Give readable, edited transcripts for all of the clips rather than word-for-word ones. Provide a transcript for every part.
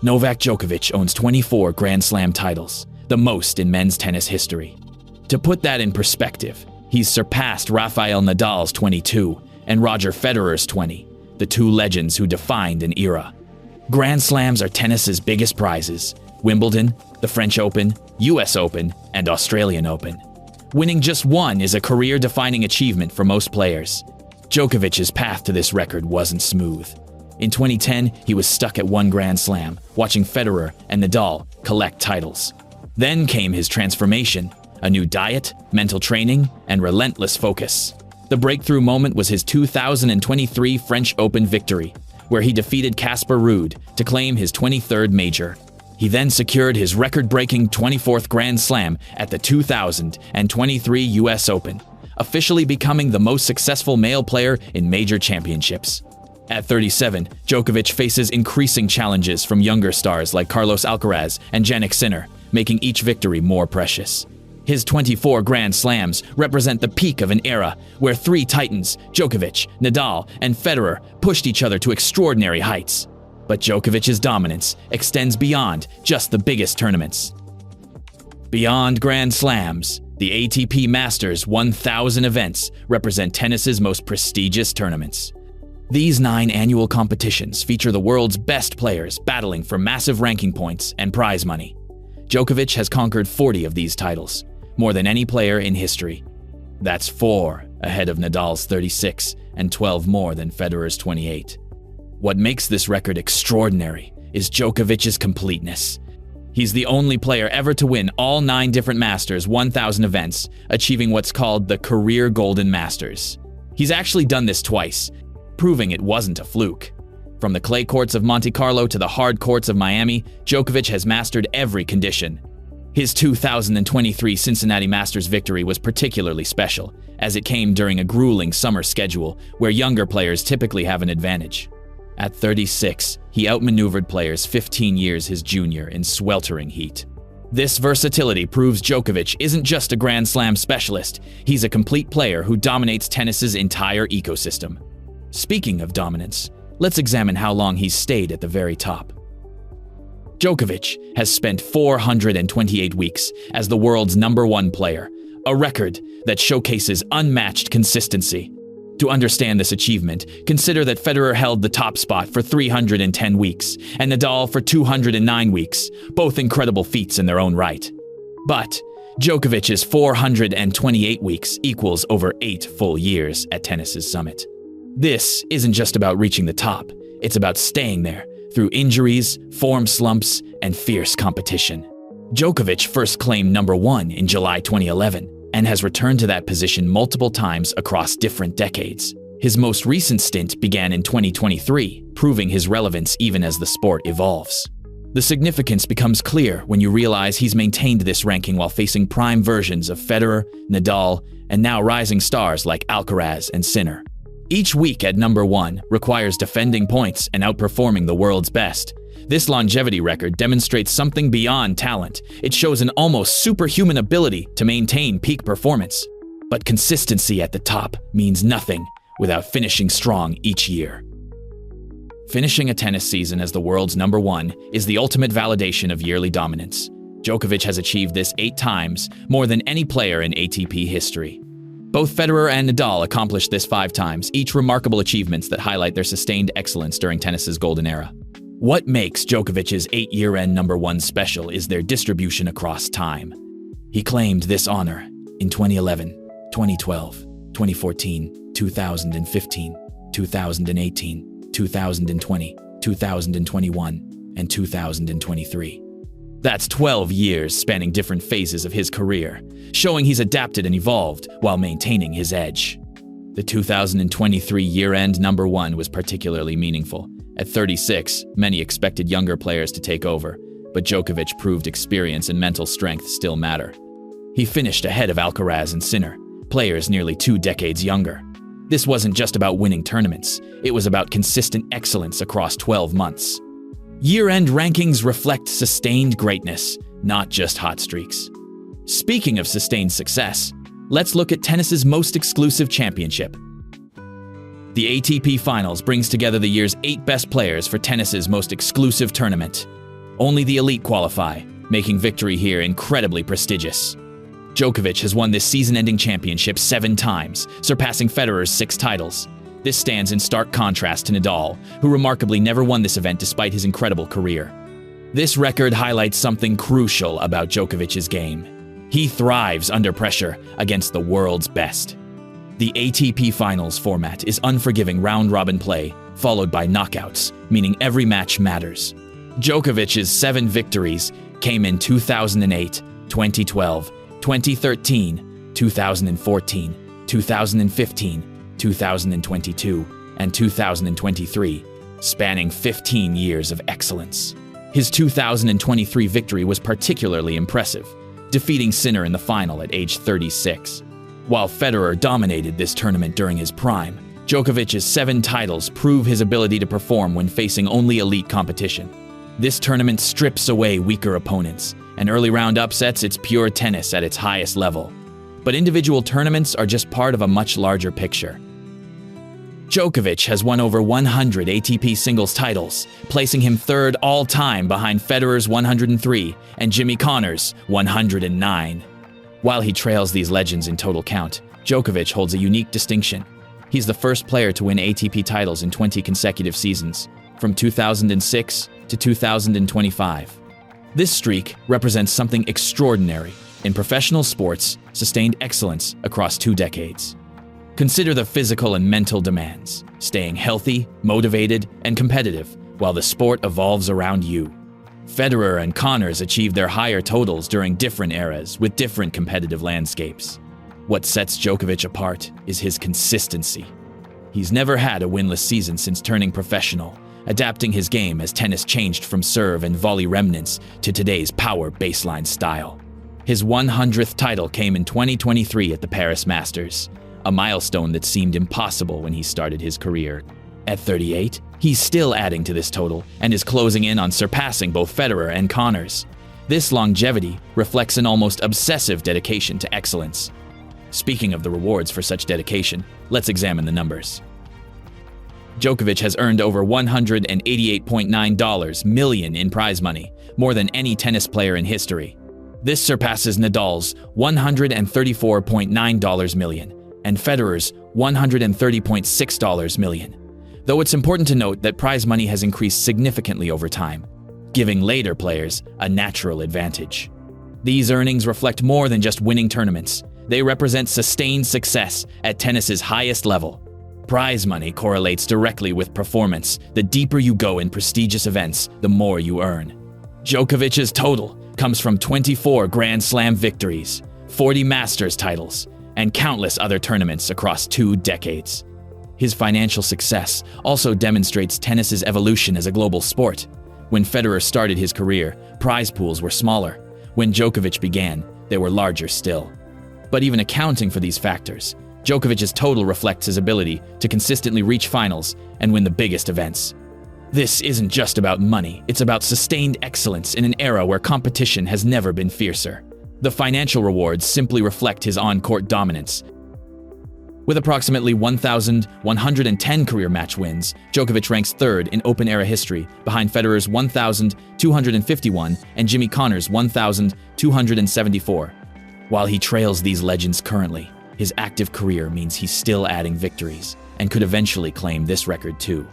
Novak Djokovic owns 24 Grand Slam titles, the most in men's tennis history. To put that in perspective, he's surpassed Rafael Nadal's 22 and Roger Federer's 20, the two legends who defined an era. Grand Slams are tennis's biggest prizes: Wimbledon, the French Open, US Open, and Australian Open. Winning just one is a career-defining achievement for most players. Djokovic's path to this record wasn't smooth. In 2010, he was stuck at one Grand Slam, watching Federer and Nadal collect titles. Then came his transformation: a new diet, mental training, and relentless focus. The breakthrough moment was his 2023 French Open victory, where he defeated Casper Ruud to claim his 23rd major. He then secured his record-breaking 24th Grand Slam at the 2023 US Open, officially becoming the most successful male player in major championships. At 37, Djokovic faces increasing challenges from younger stars like Carlos Alcaraz and Jannik Sinner, making each victory more precious. His 24 Grand Slams represent the peak of an era where three titans, Djokovic, Nadal, and Federer, pushed each other to extraordinary heights. But Djokovic's dominance extends beyond just the biggest tournaments. Beyond Grand Slams, the ATP Masters 1000 events represent tennis's most prestigious tournaments. These 9 annual competitions feature the world's best players battling for massive ranking points and prize money. Djokovic has conquered 40 of these titles, more than any player in history. That's 4 ahead of Nadal's 36 and 12 more than Federer's 28. What makes this record extraordinary is Djokovic's completeness. He's the only player ever to win all 9 different Masters 1000 events, achieving what's called the career Golden Masters. He's actually done this twice, proving it wasn't a fluke. From the clay courts of Monte Carlo to the hard courts of Miami, Djokovic has mastered every condition. His 2023 Cincinnati Masters victory was particularly special, as it came during a grueling summer schedule where younger players typically have an advantage. At 36, he outmaneuvered players 15 years his junior in sweltering heat. This versatility proves Djokovic isn't just a Grand Slam specialist, he's a complete player who dominates tennis's entire ecosystem. Speaking of dominance, let's examine how long he's stayed at the very top. Djokovic has spent 428 weeks as the world's #1 player, a record that showcases unmatched consistency. To understand this achievement, consider that Federer held the top spot for 310 weeks, and Nadal for 209 weeks, both incredible feats in their own right. But Djokovic's 428 weeks equals over 8 full years at tennis's summit. This isn't just about reaching the top, it's about staying there through injuries, form slumps, and fierce competition. Djokovic first claimed #1 in July 2011 and has returned to that position multiple times across different decades. His most recent stint began in 2023, proving his relevance even as the sport evolves. The significance becomes clear when you realize he's maintained this ranking while facing prime versions of Federer, Nadal, and now rising stars like Alcaraz and Sinner. Each week at #1 requires defending points and outperforming the world's best. This longevity record demonstrates something beyond talent. It shows an almost superhuman ability to maintain peak performance. But consistency at the top means nothing without finishing strong each year. Finishing a tennis season as the world's #1 is the ultimate validation of yearly dominance. Djokovic has achieved this 8 times, more than any player in ATP history. Both Federer and Nadal accomplished this 5 times, each remarkable achievements that highlight their sustained excellence during tennis's golden era. What makes Djokovic's 8-year-end #1 special is their distribution across time. He claimed this honor in 2011, 2012, 2014, 2015, 2018, 2020, 2021, and 2023. That's 12 years spanning different phases of his career, showing he's adapted and evolved while maintaining his edge. The 2023 year-end #1 was particularly meaningful. At 36, many expected younger players to take over, but Djokovic proved experience and mental strength still matter. He finished ahead of Alcaraz and Sinner, players nearly 2 decades younger. This wasn't just about winning tournaments, it was about consistent excellence across 12 months. Year-end rankings reflect sustained greatness, not just hot streaks. Speaking of sustained success, let's look at tennis's most exclusive championship. The ATP Finals brings together the year's 8 best players for tennis's most exclusive tournament. Only the elite qualify, making victory here incredibly prestigious. Djokovic has won this season-ending championship 7 times, surpassing Federer's 6 titles. This stands in stark contrast to Nadal, who remarkably never won this event despite his incredible career. This record highlights something crucial about Djokovic's game. He thrives under pressure against the world's best. The ATP Finals format is unforgiving round-robin play, followed by knockouts, meaning every match matters. Djokovic's 7 victories came in 2008, 2012, 2013, 2014, 2015, 2022, and 2023, spanning 15 years of excellence. His 2023 victory was particularly impressive, defeating Sinner in the final at age 36. While Federer dominated this tournament during his prime, Djokovic's 7 titles prove his ability to perform when facing only elite competition. This tournament strips away weaker opponents, and early round upsets it's pure tennis at its highest level. But individual tournaments are just part of a much larger picture. Djokovic has won over 100 ATP singles titles, placing him 3rd all-time behind Federer's 103 and Jimmy Connors' 109. While he trails these legends in total count, Djokovic holds a unique distinction. He's the first player to win ATP titles in 20 consecutive seasons, from 2006 to 2025. This streak represents something extraordinary. In professional sports, sustained excellence across 2 decades. Consider the physical and mental demands, staying healthy, motivated, and competitive while the sport evolves around you. Federer and Connors achieved their higher totals during different eras with different competitive landscapes. What sets Djokovic apart is his consistency. He's never had a winless season since turning professional, adapting his game as tennis changed from serve and volley remnants to today's power baseline style. His 100th title came in 2023 at the Paris Masters, a milestone that seemed impossible when he started his career. At 38, he's still adding to this total and is closing in on surpassing both Federer and Connors. This longevity reflects an almost obsessive dedication to excellence. Speaking of the rewards for such dedication, let's examine the numbers. Djokovic has earned over $188.9 million in prize money, more than any tennis player in history. This surpasses Nadal's $134.9 million and Federer's $130.6 million. Though it's important to note that prize money has increased significantly over time, giving later players a natural advantage. These earnings reflect more than just winning tournaments. They represent sustained success at tennis's highest level. Prize money correlates directly with performance. The deeper you go in prestigious events, the more you earn. Djokovic's total comes from 24 Grand Slam victories, 40 Masters titles, and countless other tournaments across 2 decades. His financial success also demonstrates tennis's evolution as a global sport. When Federer started his career, prize pools were smaller. When Djokovic began, they were larger still. But even accounting for these factors, Djokovic's total reflects his ability to consistently reach finals and win the biggest events. This isn't just about money, it's about sustained excellence in an era where competition has never been fiercer. The financial rewards simply reflect his on-court dominance. With approximately 1,110 career match wins, Djokovic ranks 3rd in Open-era history, behind Federer's 1,251 and Jimmy Connors' 1,274. While he trails these legends currently, his active career means he's still adding victories and could eventually claim this record too.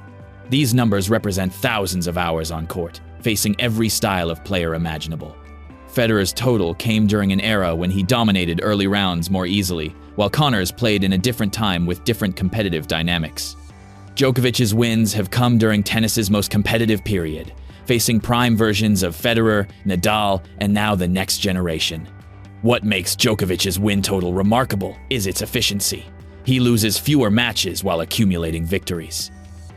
These numbers represent thousands of hours on court, facing every style of player imaginable. Federer's total came during an era when he dominated early rounds more easily, while Connors played in a different time with different competitive dynamics. Djokovic's wins have come during tennis's most competitive period, facing prime versions of Federer, Nadal, and now the next generation. What makes Djokovic's win total remarkable is its efficiency. He loses fewer matches while accumulating victories.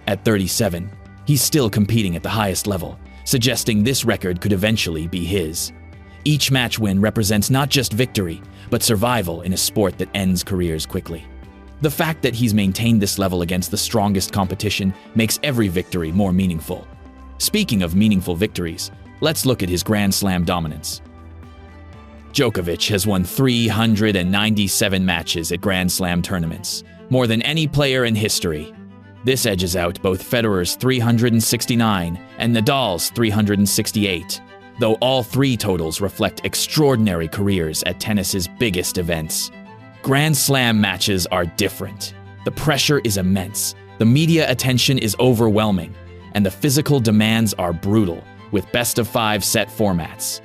At 37, he's still competing at the highest level, suggesting this record could eventually be his. Each match win represents not just victory, but survival in a sport that ends careers quickly. The fact that he's maintained this level against the strongest competition makes every victory more meaningful. Speaking of meaningful victories, let's look at his Grand Slam dominance. Djokovic has won 397 matches at Grand Slam tournaments, more than any player in history. This edges out both Federer's 369 and Nadal's 368. though all three totals reflect extraordinary careers at tennis's biggest events. Grand Slam matches are different. The pressure is immense, the media attention is overwhelming, and the physical demands are brutal, with best-of-5 set formats.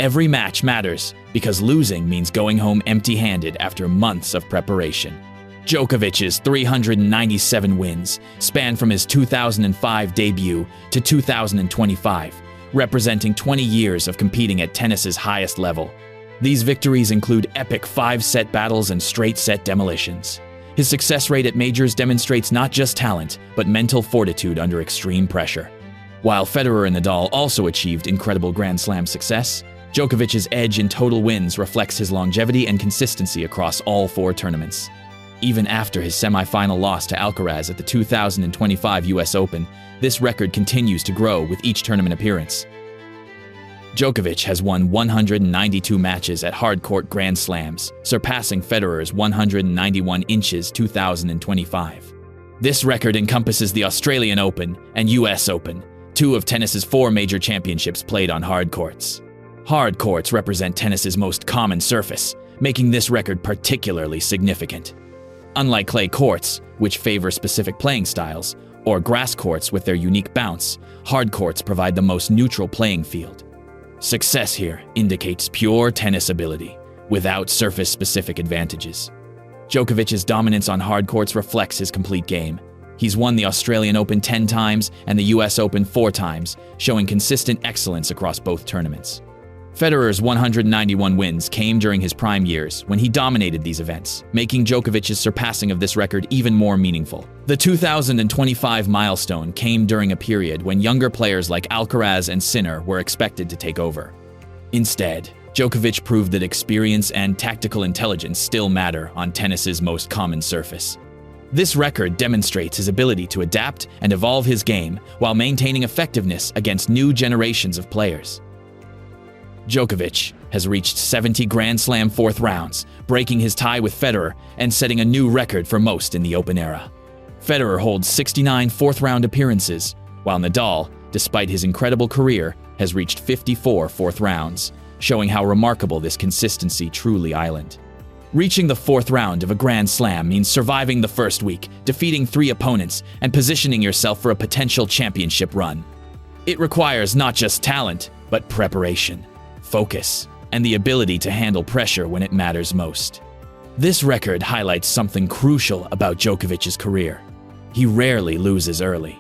Every match matters because losing means going home empty-handed after months of preparation. Djokovic's 397 wins span from his 2005 debut to 2025, representing 20 years of competing at tennis's highest level. These victories include epic 5-set battles and straight-set demolitions. His success rate at majors demonstrates not just talent, but mental fortitude under extreme pressure. While Federer and Nadal also achieved incredible Grand Slam success, Djokovic's edge in total wins reflects his longevity and consistency across all 4 tournaments. Even after his semi-final loss to Alcaraz at the 2025 US Open, this record continues to grow with each tournament appearance. Djokovic has won 192 matches at hard-court Grand Slams, surpassing Federer's 191 inches 2025. This record encompasses the Australian Open and US Open, 2 of tennis's 4 major championships played on hard courts. Hard courts represent tennis's most common surface, making this record particularly significant. Unlike clay courts, which favor specific playing styles, or grass courts with their unique bounce, hard courts provide the most neutral playing field. Success here indicates pure tennis ability, without surface-specific advantages. Djokovic's dominance on hard courts reflects his complete game. He's won the Australian Open 10 times and the US Open 4 times, showing consistent excellence across both tournaments. Federer's 191 wins came during his prime years, when he dominated these events, making Djokovic's surpassing of this record even more meaningful. The 2025 milestone came during a period when younger players like Alcaraz and Sinner were expected to take over. Instead, Djokovic proved that experience and tactical intelligence still matter on tennis's most common surface. This record demonstrates his ability to adapt and evolve his game while maintaining effectiveness against new generations of players. Djokovic has reached 70 Grand Slam fourth rounds, breaking his tie with Federer and setting a new record for most in the Open era. Federer holds 69 fourth-round appearances, while Nadal, despite his incredible career, has reached 54 fourth rounds, showing how remarkable this consistency truly island. Reaching the 4th round of a Grand Slam means surviving the first week, defeating 3 opponents, and positioning yourself for a potential championship run. It requires not just talent, but preparation, focus, and the ability to handle pressure when it matters most. This record highlights something crucial about Djokovic's career. He rarely loses early.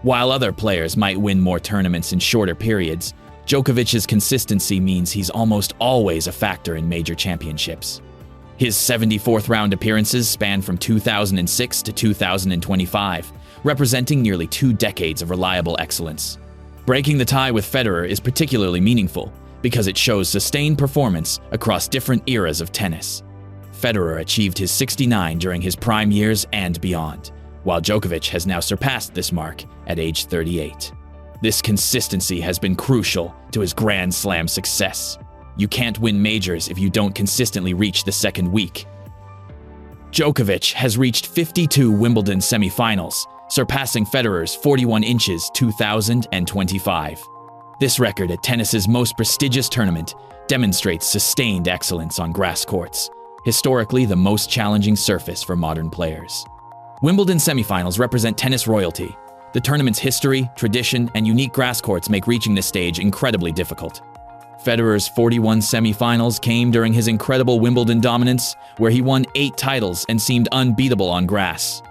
While other players might win more tournaments in shorter periods, Djokovic's consistency means he's almost always a factor in major championships. His 74th round appearances span from 2006 to 2025, representing nearly 2 decades of reliable excellence. Breaking the tie with Federer is particularly meaningful because it shows sustained performance across different eras of tennis. Federer achieved his 69 during his prime years and beyond, while Djokovic has now surpassed this mark at age 38. This consistency has been crucial to his Grand Slam success. You can't win majors if you don't consistently reach the second week. Djokovic has reached 52 Wimbledon semifinals, surpassing Federer's 41 inches 2025. This record at tennis's most prestigious tournament demonstrates sustained excellence on grass courts, historically the most challenging surface for modern players. Wimbledon semifinals represent tennis royalty. The tournament's history, tradition, and unique grass courts make reaching this stage incredibly difficult. Federer's 41 semifinals came during his incredible Wimbledon dominance, where he won 8 titles and seemed unbeatable on grass.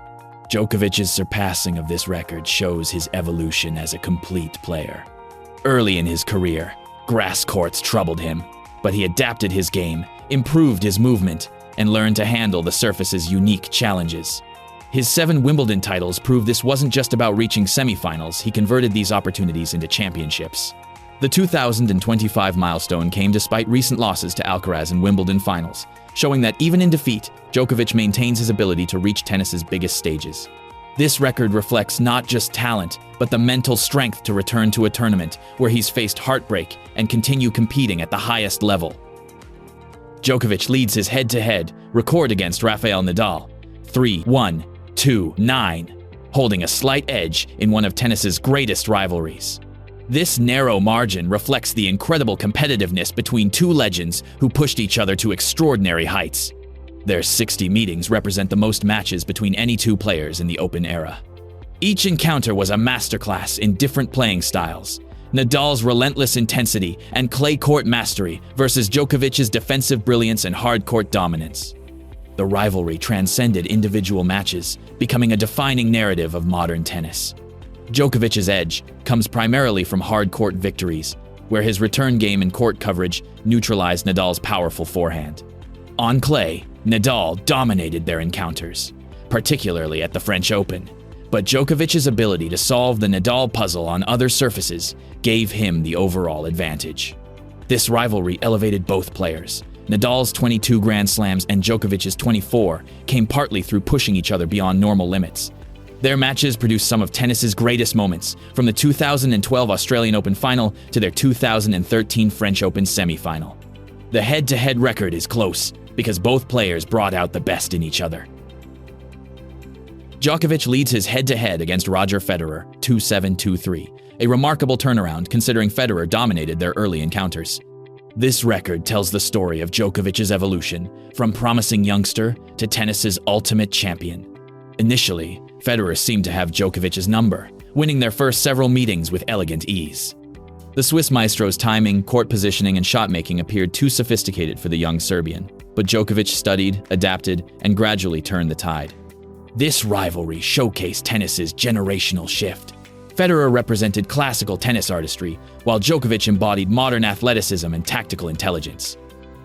Djokovic's surpassing of this record shows his evolution as a complete player. Early in his career, grass courts troubled him, but he adapted his game, improved his movement, and learned to handle the surface's unique challenges. His 7 Wimbledon titles prove this wasn't just about reaching semifinals, he converted these opportunities into championships. The 2025 milestone came despite recent losses to Alcaraz in Wimbledon finals, showing that even in defeat, Djokovic maintains his ability to reach tennis's biggest stages. This record reflects not just talent, but the mental strength to return to a tournament where he's faced heartbreak and continue competing at the highest level. Djokovic leads his head-to-head record against Rafael Nadal, 3-1, 2-9, holding a slight edge in one of tennis's greatest rivalries. This narrow margin reflects the incredible competitiveness between two legends who pushed each other to extraordinary heights. Their 60 meetings represent the most matches between any two players in the Open era. Each encounter was a masterclass in different playing styles. Nadal's relentless intensity and clay court mastery versus Djokovic's defensive brilliance and hard court dominance. The rivalry transcended individual matches, becoming a defining narrative of modern tennis. Djokovic's edge comes primarily from hard court victories, where his return game and court coverage neutralized Nadal's powerful forehand. On clay, Nadal dominated their encounters, particularly at the French Open. But Djokovic's ability to solve the Nadal puzzle on other surfaces gave him the overall advantage. This rivalry elevated both players. Nadal's 22 Grand Slams and Djokovic's 24 came partly through pushing each other beyond normal limits. Their matches produced some of tennis's greatest moments, from the 2012 Australian Open final to their 2013 French Open semi-final. The head-to-head record is close, because both players brought out the best in each other. Djokovic leads his head-to-head against Roger Federer 2-7, 2-3, a remarkable turnaround considering Federer dominated their early encounters. This record tells the story of Djokovic's evolution, from promising youngster to tennis's ultimate champion. Initially, Federer seemed to have Djokovic's number, winning their first several meetings with elegant ease. The Swiss maestro's timing, court positioning, and shot-making appeared too sophisticated for the young Serbian, but Djokovic studied, adapted, and gradually turned the tide. This rivalry showcased tennis's generational shift. Federer represented classical tennis artistry, while Djokovic embodied modern athleticism and tactical intelligence.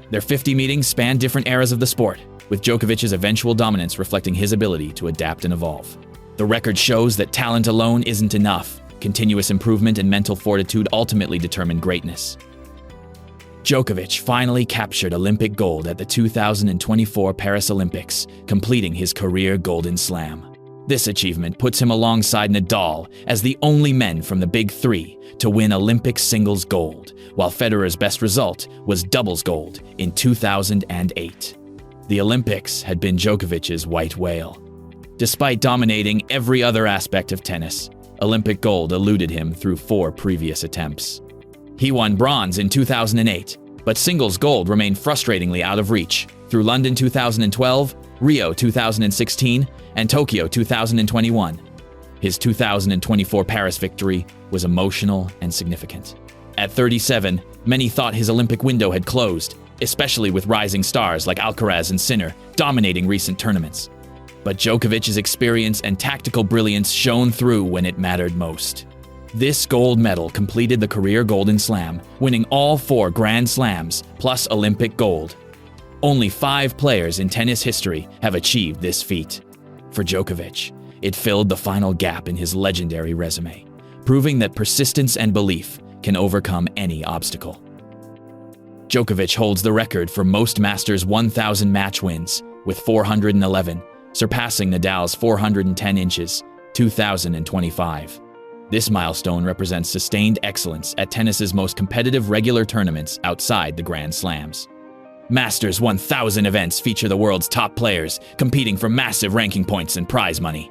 Their 50 meetings spanned different eras of the sport, with Djokovic's eventual dominance reflecting his ability to adapt and evolve. The record shows that talent alone isn't enough. Continuous improvement and mental fortitude ultimately determine greatness. Djokovic finally captured Olympic gold at the 2024 Paris Olympics, completing his career Golden Slam. This achievement puts him alongside Nadal as the only men from the Big Three to win Olympic singles gold, while Federer's best result was doubles gold in 2008. The Olympics had been Djokovic's white whale. Despite dominating every other aspect of tennis, Olympic gold eluded him through 4 previous attempts. He won bronze in 2008, but singles gold remained frustratingly out of reach through London 2012, Rio 2016, and Tokyo 2021. His 2024 Paris victory was emotional and significant. At 37, many thought his Olympic window had closed, especially with rising stars like Alcaraz and Sinner dominating recent tournaments. But Djokovic's experience and tactical brilliance shone through when it mattered most. This gold medal completed the career Golden Slam, winning all 4 Grand Slams plus Olympic gold. Only 5 players in tennis history have achieved this feat. For Djokovic, it filled the final gap in his legendary resume, proving that persistence and belief can overcome any obstacle. Djokovic holds the record for most Masters 1000 match wins, with 411, surpassing Nadal's 410 inches, 2025. This milestone represents sustained excellence at tennis's most competitive regular tournaments outside the Grand Slams. Masters 1000 events feature the world's top players competing for massive ranking points and prize money.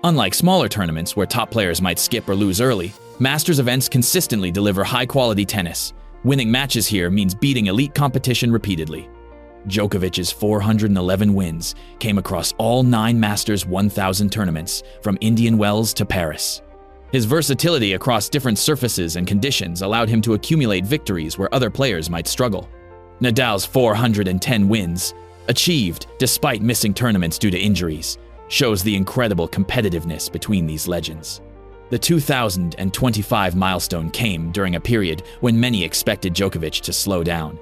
Unlike smaller tournaments where top players might skip or lose early, Masters events consistently deliver high-quality tennis. Winning matches here means beating elite competition repeatedly. Djokovic's 411 wins came across all 9 Masters 1000 tournaments, from Indian Wells to Paris. His versatility across different surfaces and conditions allowed him to accumulate victories where other players might struggle. Nadal's 410 wins, achieved despite missing tournaments due to injuries, shows the incredible competitiveness between these legends. The 2025 milestone came during a period when many expected Djokovic to slow down.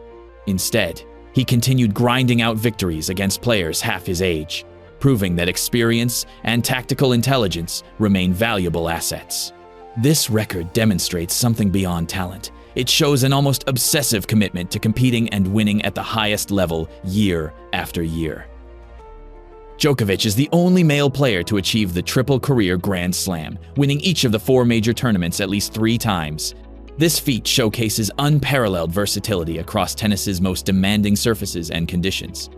Instead, he continued grinding out victories against players half his age, proving that experience and tactical intelligence remain valuable assets. This record demonstrates something beyond talent. It shows an almost obsessive commitment to competing and winning at the highest level year after year. Djokovic is the only male player to achieve the triple career Grand Slam, winning each of the 4 major tournaments at least 3 times. This feat showcases unparalleled versatility across tennis's most demanding surfaces and conditions.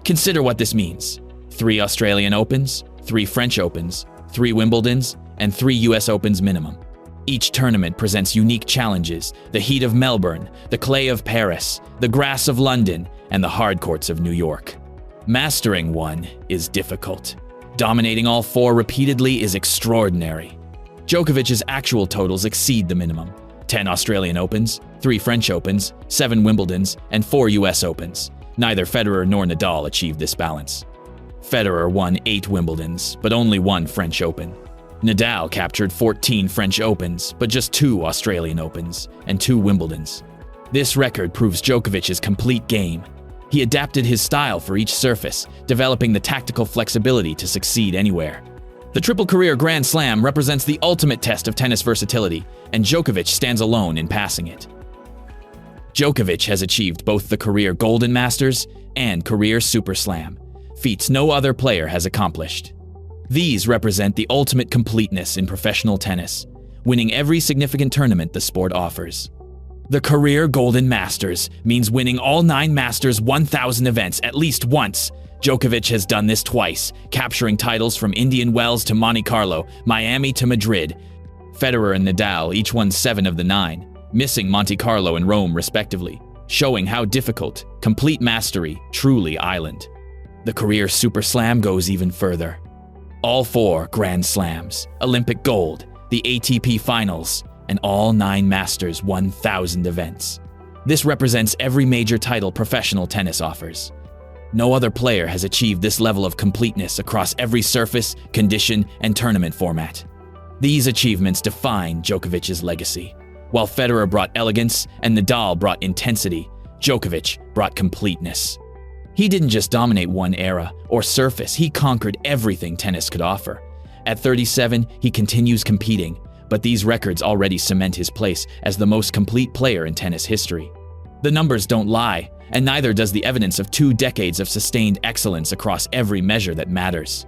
Consider what this means: 3 Australian Opens, 3 French Opens, 3 Wimbledons, and 3 US Opens minimum. Each tournament presents unique challenges: the heat of Melbourne, the clay of Paris, the grass of London, and the hard courts of New York. Mastering one is difficult. Dominating all four repeatedly is extraordinary. Djokovic's actual totals exceed the minimum: 10 Australian Opens, 3 French Opens, 7 Wimbledons, and 4 US Opens. Neither Federer nor Nadal achieved this balance. Federer won 8 Wimbledons, but only 1 French Open. Nadal captured 14 French Opens, but just 2 Australian Opens and 2 Wimbledons. This record proves Djokovic's complete game. He adapted his style for each surface, developing the tactical flexibility to succeed anywhere. The triple career Grand Slam represents the ultimate test of tennis versatility, and Djokovic stands alone in passing it. Djokovic has achieved both the career Golden Masters and career Super Slam, feats no other player has accomplished. These represent the ultimate completeness in professional tennis, winning every significant tournament the sport offers. The career Golden Masters means winning all 9 Masters 1000 events at least once. Djokovic has done this twice, capturing titles from Indian Wells to Monte Carlo, Miami to Madrid. Federer and Nadal each won 7 of the 9, missing Monte Carlo and Rome respectively, showing how difficult complete mastery truly island. The career Super Slam goes even further. All 4 Grand Slams, Olympic gold, the ATP Finals, and all 9 Masters 1000 events. This represents every major title professional tennis offers. No other player has achieved this level of completeness across every surface, condition, and tournament format. These achievements define Djokovic's legacy. While Federer brought elegance and Nadal brought intensity, Djokovic brought completeness. He didn't just dominate one era or surface, he conquered everything tennis could offer. At 37, he continues competing, but these records already cement his place as the most complete player in tennis history. The numbers don't lie, and neither does the evidence of 2 decades of sustained excellence across every measure that matters.